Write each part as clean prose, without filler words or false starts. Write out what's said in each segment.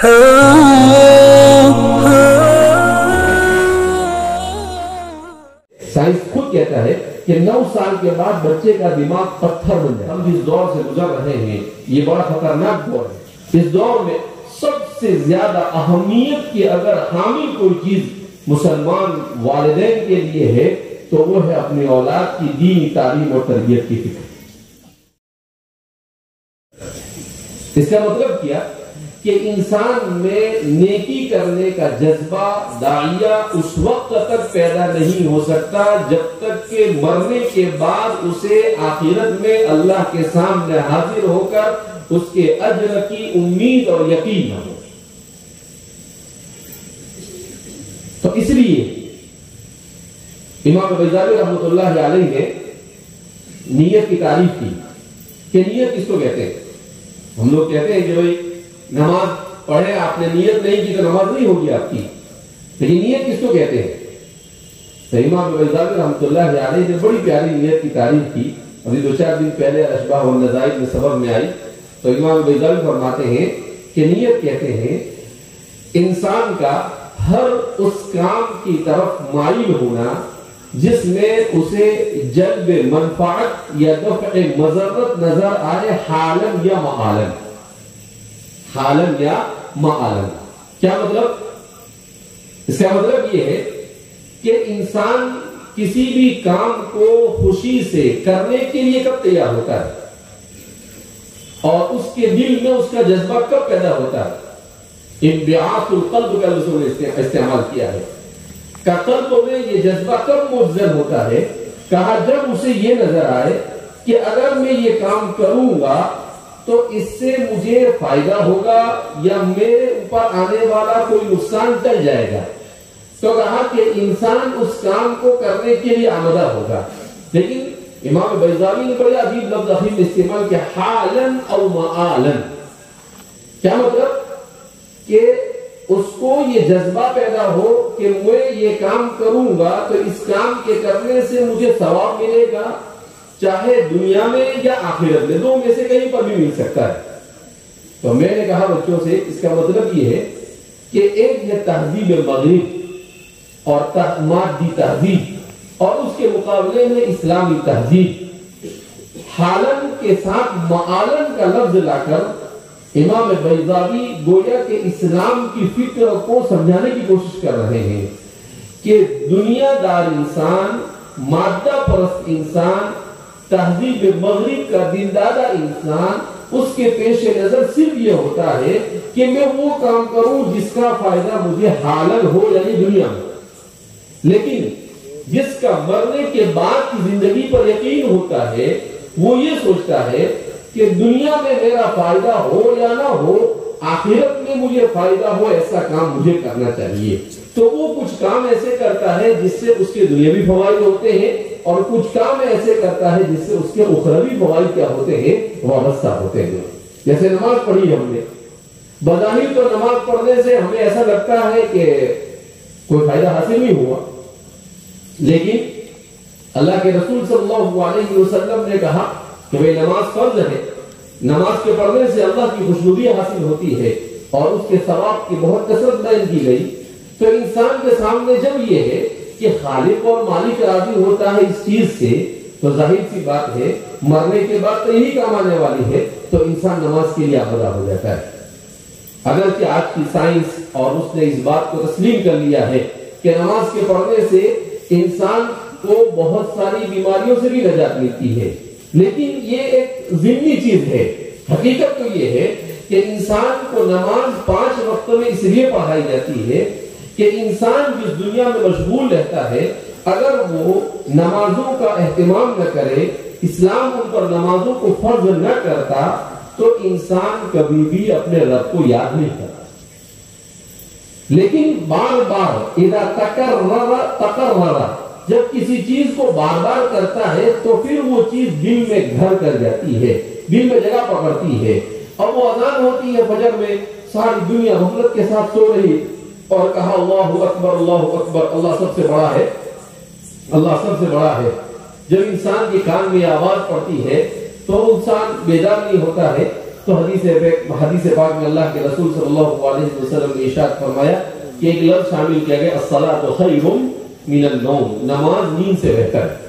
Science خود کہتا ہے کہ 9 سال کے بعد بچے کا دماغ پتھر بن جائے. ہم جس دور سے گزر رہے ہیں یہ بڑا خطرناک دور ہے. اس دور میں سب سے زیادہ اہمیت کی اگر حامل کوئی چیز مسلمان والدین کے لیے ہے تو وہ ہے اپنی اولاد کی دینی تعلیم اور تربیت کی فکر. اس کا مطلب کیا کہ انسان میں نیکی کرنے کا جذبہ داعیہ اس وقت تک پیدا نہیں ہو سکتا جب تک کہ مرنے کے بعد اسے آخرت میں اللہ کے سامنے حاضر ہو کر اس کے اجر کی امید اور یقین نہ ہو. تو اس لیے امام بیضاوی رحمۃ اللہ علیہ نے نیت کی تعریف کی کہ نیت کس کو کہتے ہیں. ہم لوگ کہتے ہیں کہ بھائی نماز پڑھے آپ نے نیت نہیں کی تو نماز نہیں ہوگی آپ کی, لیکن نیت کس کو کہتے ہیں. تو امام بیضاوی رحمۃ اللہ علیہ نے بڑی پیاری نیت کی تعریف کی. ابھی 2-4 دن پہلے اشباح والنظائر میں سبب میں آئی تو امام بیضاوی فرماتے ہیں کہ نیت کہتے ہیں انسان کا ہر اس کام کی طرف مائل ہونا جس میں اسے جلب منفعت یا دفع مضرت نظر آئے حالن یا معالن. حالن یا معالن کیا مطلب؟ اس کا مطلب یہ ہے کہ انسان کسی بھی کام کو خوشی سے کرنے کے لیے کب تیار ہوتا ہے اور اس کے دل میں اس کا جذبہ کب پیدا ہوتا ہے. انبعاث القلب کا لفظ استعمال کیا ہے کہ قلب میں یہ جذبہ کب مجذب ہوتا ہے. کہا جب اسے یہ نظر آئے کہ اگر میں یہ کام کروں گا تو اس سے مجھے فائدہ ہوگا یا میرے اوپر آنے والا کوئی نقصان ٹل جائے گا. تو کہا کہ انسان اس کام کو کرنے کے لیے آمادہ ہوگا. لیکن امام بیضاوی نے بڑے عجیب لفظ اخیر استعمال کیا, حالن او معالن. کیا مطلب کہ اس کو یہ جذبہ پیدا ہو کہ میں یہ کام کروں گا تو اس کام کے کرنے سے مجھے ثواب ملے گا, چاہے دنیا میں یا آخرت میں, دو میں سے کہیں پر بھی مل سکتا ہے. تو میں نے کہا بچوں سے اس کا مطلب یہ ہے کہ ایک ہے تہذیب مغرب اور مادی تہذیب اور اس کے مقابلے میں اسلامی تہذیب. حالن کے ساتھ معالن کا لفظ لا کر امام بیضاوی گویا کہ اسلام کی فکر کو سمجھانے کی کوشش کر رہے ہیں کہ دنیا دار انسان, مادہ پرست انسان, تہذیب مغرب کا دیندادہ انسان, اس کے پیش نظر صرف یہ ہوتا ہے کہ میں وہ کام کروں جس کا فائدہ مجھے حالن ہو یعنی دنیا میں. لیکن جس کا مرنے کے بعد کی زندگی پر یقین ہوتا ہے وہ یہ سوچتا ہے کہ دنیا میں میرا فائدہ ہو یا نہ ہو آخرت میں مجھے فائدہ ہو ایسا کام مجھے کرنا چاہیے. تو وہ کچھ کام ایسے کرتا ہے جس سے اس کے دنیاوی فوائد ہوتے ہیں اور کچھ کام ایسے کرتا ہے جس سے اس کے اخروی فوائد کیا ہوتے ہیں, وابستہ ہوتے ہیں. جیسے نماز پڑھی ہم نے, بظاہر تو نماز پڑھنے سے ہمیں ایسا لگتا ہے کہ کوئی فائدہ حاصل نہیں ہوا, لیکن اللہ کے رسول صلی اللہ علیہ وسلم نے کہا کہ بھئی نماز فرض ہے, نماز کے پڑھنے سے اللہ کی خوشنودی حاصل ہوتی ہے اور اس کے ثواب کی بہت کثرت بیان کی گئی. تو انسان کے سامنے جب یہ ہے کہ خالق اور مالک راضی ہوتا ہے اس چیز سے تو ظاہر سی بات ہے مرنے کے بعد تو یہی کام آنے والی ہے, تو انسان نماز کے لیے آمادہ ہو جاتا ہے. اگرچہ آج کی سائنس اور اس نے اس بات کو تسلیم کر لیا ہے کہ نماز کے پڑھنے سے انسان کو بہت ساری بیماریوں سے بھی نجات ملتی ہے, لیکن یہ ایک ضمنی چیز ہے. حقیقت تو یہ ہے کہ انسان کو نماز 5 وقت میں اس لیے پڑھائی جاتی ہے کہ انسان جس دنیا میں مشغول رہتا ہے اگر وہ نمازوں کا اہتمام نہ کرے, اسلام ان پر نمازوں کو فرض نہ کرتا تو انسان کبھی بھی اپنے رب کو یاد نہیں کرتا. لیکن بار بار اذا تکرر جب کسی چیز کو بار بار کرتا ہے تو پھر وہ چیز دل میں گھر کر جاتی ہے, دل میں جگہ پکڑتی ہے. اور وہ اذان ہوتی ہے فجر میں, ساری دنیا غفلت کے ساتھ سو رہی اور کہا اللہ اکبر اللہ اکبر, اللہ سب سے بڑا ہے, اللہ سب سے بڑا ہے. جب انسان کے کان میں آواز پڑتی ہے تو انسان بیدار نہیں ہوتا ہے تو حدیث پاک میں اللہ کے رسول صلی اللہ علیہ وسلم نے ارشاد فرمایا کہ ایک لفظ شامل کیا گیا الصلاۃ خیر من النوم، نماز نیند سے بہتر ہے۔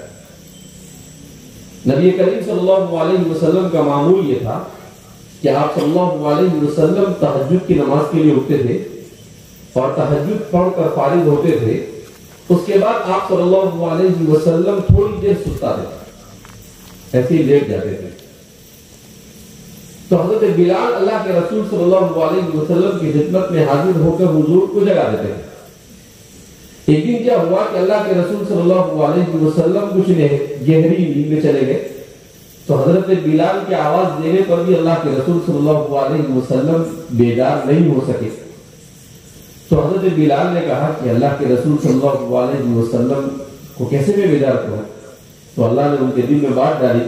نبی کریم صلی اللہ علیہ وسلم کا معمول یہ تھا کہ آپ صلی اللہ علیہ وسلم تہجد کی نماز کے لیے اٹھتے تھے اور تہجد پڑھ کر فارغ ہوتے تھے، اس کے بعد آپ صلی اللہ علیہ وسلم تھوڑی دیر سستا تھے، ایسے ہی لیٹ جاتے تھے۔ تو حضرت بلال اللہ کے رسول صلی اللہ علیہ وسلم کی خدمت میں حاضر ہو کر حضور کو جگا دیتے تھے۔ ایک دن کیا ہوا کہ اللہ کے رسول صلی اللہ علیہ وسلم کچھ گہری نیند میں چلے گئے، تو حضرت بلال کی آواز دینے پر بھی اللہ کے رسول صلی اللہ علیہ وسلم بیدار نہیں ہو سکے۔ تو حضرت بلال نے کہا کہ اللہ کے رسول صلی اللہ علیہ وسلم کو کیسے میں بیدار کروں؟ تو اللہ نے ان کے دل میں بات ڈالی،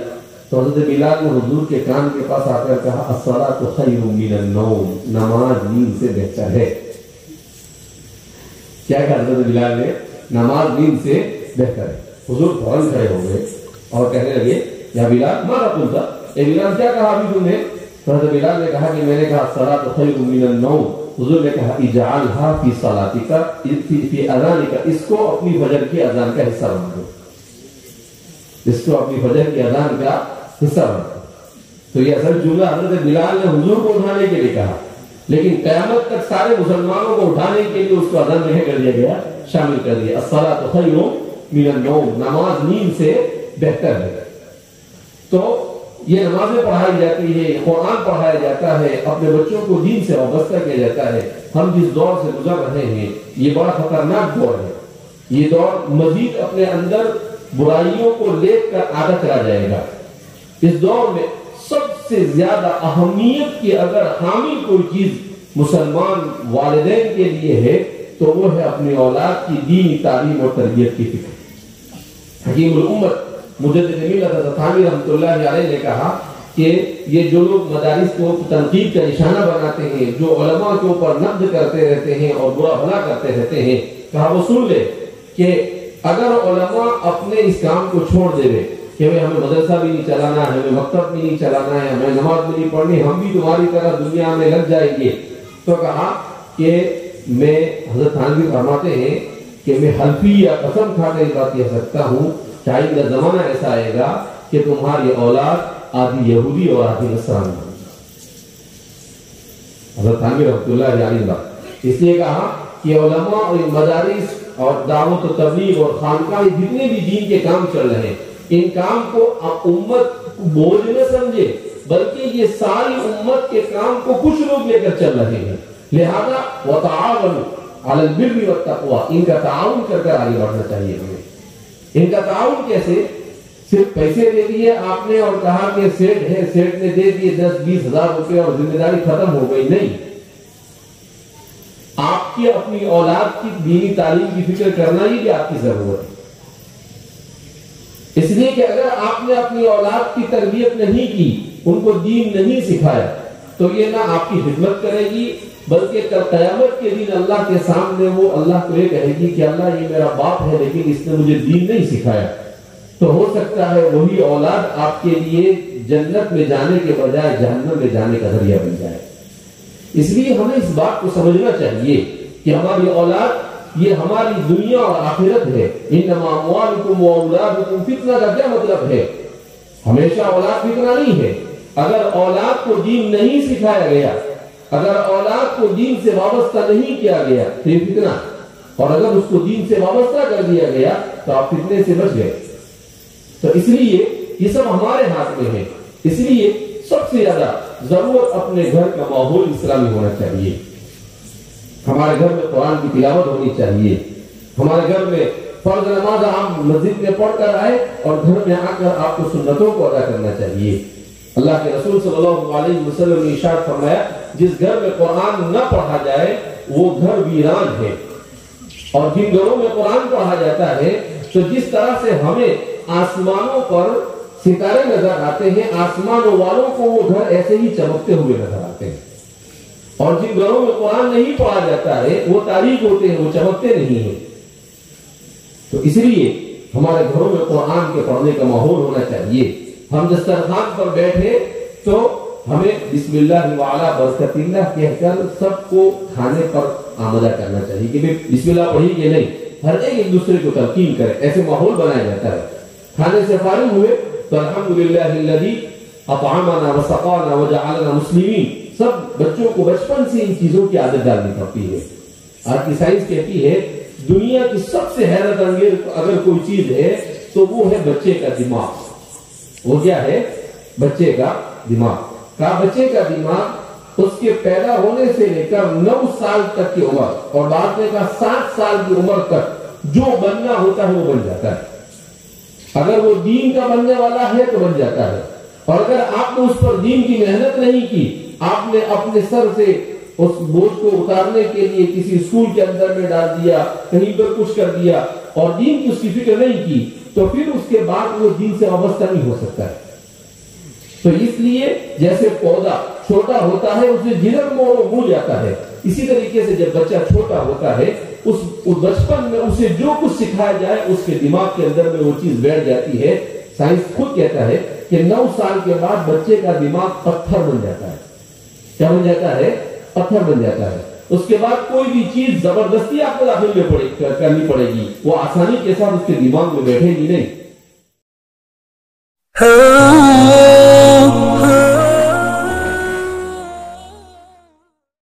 تو حضرت بلال نے حضور کے کان کے پاس آ کر کہا الصلاۃ خیر من النوم، نماز نیند سے بہتر ہے۔ کیا کہا حضرت بلال نے؟ نماز نیند سے بہتر ہے۔ حضور فوراً کھڑے ہو گئے اور کہنے لگے یا بلال ماذا قلت؟ اے بلال کیا کہا ابھی تم نے؟ تو حضرت بلال نے کہا کہ میں نے کہا الصلاۃ خیر من النوم۔ حضور نے کہا اجعلها فی صلاتک فی اذانک، اس کو اپنی فجر کی اذان کا حصہ بنا دو، اس کو اپنی فجر کی اذان کا حصہ بنا دو۔ تو یہ اصل جملہ حضرت بلال نے حضور کو اٹھانے کے لیے کہا، لیکن قیامت تک سارے مسلمانوں کو اٹھانے کے لیے اس کو اذان میں کر دیا گیا، شامل کر دیا الصلاۃ خیر من النوم، نماز نیند سے بہتر ہے۔ تو یہ نمازیں پڑھائی جاتی ہے، قرآن پڑھایا جاتا ہے، اپنے بچوں کو دین سے وابستہ کیا جاتا ہے۔ ہم جس دور سے گزر رہے ہیں یہ بڑا خطرناک دور ہے، یہ دور مزید اپنے اندر برائیوں کو لے کر آگے چلا جائے گا۔ اس دور میں سب سے زیادہ اہمیت کی اگر حامل کوئی چیز مسلمان والدین کے لیے ہے تو وہ ہے اپنی اولاد کی دینی تعلیم اور تربیت کی فکر۔ حکیم الامت مجدد ملت حضرت تھانوی رحمۃ اللہ علیہ نے کہا کہ یہ جو لوگ مدارس کو تنقید کا نشانہ بناتے ہیں، جو علماء کے اوپر نقد کرتے رہتے ہیں اور برا بھلا کرتے رہتے ہیں، کہا وہ سن لے کہ اگر علماء اپنے اس کام کو چھوڑ دے کہ ہمیں مدرسہ بھی نہیں چلانا ہے، ہمیں مکتب بھی نہیں چلانا ہے، ہمیں نماز بھی نہیں پڑھنی، ہم بھی تمہاری طرح دنیا میں لگ جائیں گے، تو کہا کہ میں حضرت تھانوی فرماتے ہیں کہ میں حلفی یا قسم کھا کے اس بات کہہ سکتا ہوں کہ آئندہ زمانہ ایسا آئے گا کہ تمہاری اولاد آدھی یہودی اور آدھی نصرانی ہوگی۔ حضرت تھانوی رحمۃ اللہ علیہ اس لیے کہا کہ علماء اور مدارس اور دعوت و تبلیغ اور خانقاہ جتنے بھی دین کے کام چل رہے ہیں، ان کام کو امت بوجھ نہ سمجھے، بلکہ یہ ساری امت کے کام کو کچھ لوگ لے کر چل رہے ہیں، لہذا وتعاونوا علی البر والتقوی، ان کا تعاون کر کر آگے بڑھنا چاہیے ہمیں۔ ان کا تعاون کیسے؟ صرف پیسے دے دیے آپ نے اور کہا کہ سیٹ ہے، سیٹ نے دے دیے 10-20 ہزار روپے اور ذمہ داری ختم ہو گئی، نہیں۔ آپ کی اپنی اولاد کی دینی تعلیم کی فکر کرنا ہی بھی آپ کی ضرورت ہے، اس لیے کہ اگر آپ نے اپنی اولاد کی تربیت نہیں کی، ان کو دین نہیں سکھایا، تو یہ نہ آپ کی خدمت کرے گی بلکہ کل قیامت کے دن اللہ کے سامنے وہ اللہ کو یہ کہے گی کہ اللہ یہ میرا باپ ہے لیکن اس نے مجھے دین نہیں سکھایا۔ تو ہو سکتا ہے وہی اولاد آپ کے لیے جنت میں جانے کے بجائے جہنم میں جانے کا ذریعہ بن جائے۔ اس لیے ہمیں اس بات کو سمجھنا چاہیے کہ ہماری اولاد یہ ہماری دنیا اور آخرت ہے۔ انما اموالکم واولادکم فتنہ کا کیا مطلب ہے؟ ہمیشہ اولاد فتنہ نہیں ہے۔ اگر اولاد کو دین نہیں سکھایا گیا، اگر اولاد کو دین سے وابستہ نہیں کیا گیا تو یہ فتنہ، اور اگر اس کو دین سے وابستہ کر دیا گیا تو آپ فتنے سے بچ گئے۔ تو اس لیے یہ سب ہمارے ہاتھ میں ہے، اس لیے سب سے زیادہ ضرورت اپنے گھر کا ماحول اسلامی ہونا چاہیے۔ ہمارے گھر میں قرآن کی تلاوت ہونی چاہیے، ہمارے گھر میں فرض نماز ہم مسجد میں پڑھ کر آئے اور گھر میں آ کر آپ کو سنتوں کو ادا کرنا چاہیے۔ اللہ کے رسول صلی اللہ علیہ وسلم نے ارشاد فرمایا جس گھر میں قرآن نہ پڑھا جائے وہ گھر ویران ہے، اور جن گھروں میں قرآن پڑھا جاتا ہے تو جس طرح سے ہمیں آسمانوں پر ستارے نظر آتے ہیں، آسمانوں والوں کو وہ گھر ایسے ہی چمکتے ہوئے نظر آتے ہیں، اور جن گھروں میں قرآن نہیں پڑھا جاتا ہے وہ تاریک ہوتے ہیں، وہ چمکتے نہیں ہیں۔ تو اس لیے ہمارے گھروں میں قرآن کے پڑھنے کا ماحول ہونا چاہیے۔ ہم دسترخوان پر بیٹھے تو ہمیں بسم اللہ وعلا برکت اللہ کہہ کر سب کو کھانے پر آمدہ کرنا چاہیے کہ بسم اللہ پڑھی کہ نہیں، ہر ایک دوسرے کو تلقین کرے، ایسے ماحول بنایا جاتا ہے۔ کھانے سے فارغ ہوئے تو الحمدللہ الذی اطعمنا وسقانا وجعلنا مسلمین، سب بچوں کو بچپن سے ان چیزوں کی عادت ڈالنی پڑتی ہے۔ آج کی سائنس کہتی ہے دنیا کی سب سے حیرت انگیز اگر کوئی چیز ہے تو وہ ہے بچے کا دماغ۔ وہ کیا ہے؟ بچے کا دماغ۔ کہا بچے کا دماغ اس کے پیدا ہونے سے لے کر 9 سال تک کی عمر، اور بعد میں کہا 7 سال کی عمر تک جو بننا ہوتا ہے وہ بن جاتا ہے۔ اگر وہ دین کا بننے والا ہے تو بن جاتا ہے، اور اگر آپ نے اس پر دین کی محنت نہیں کی، آپ نے اپنے سر سے اس بوجھ کو اتارنے کے لیے کسی اسکول کے اندر میں ڈال دیا، کہیں پر کچھ کر دیا اور دین کی اس کی فکر نہیں کی، تو پھر اس کے بعد وہ دین سے وابستہ نہیں ہو سکتا ہے۔ تو اس لیے جیسے پودا چھوٹا ہوتا ہے اسے جدھر موڑو بھول جاتا ہے، اسی طریقے سے جب بچہ چھوٹا ہوتا ہے اس بچپن میں اسے جو کچھ سکھایا جائے اس کے دماغ کے اندر میں وہ چیز بیٹھ جاتی ہے۔ سائنس خود کہتا ہے کہ 9 سال کے بعد بچے کا دماغ پتھر بن جاتا ہے۔ کیا بن جاتا ہے؟ پتھر بن جاتا ہے۔ اس کے بعد کوئی بھی چیز زبردستی آپ کو داخل میں کرنی پڑے گی، وہ آسانی کے ساتھ اس کے دماغ میں بیٹھے گی نہیں۔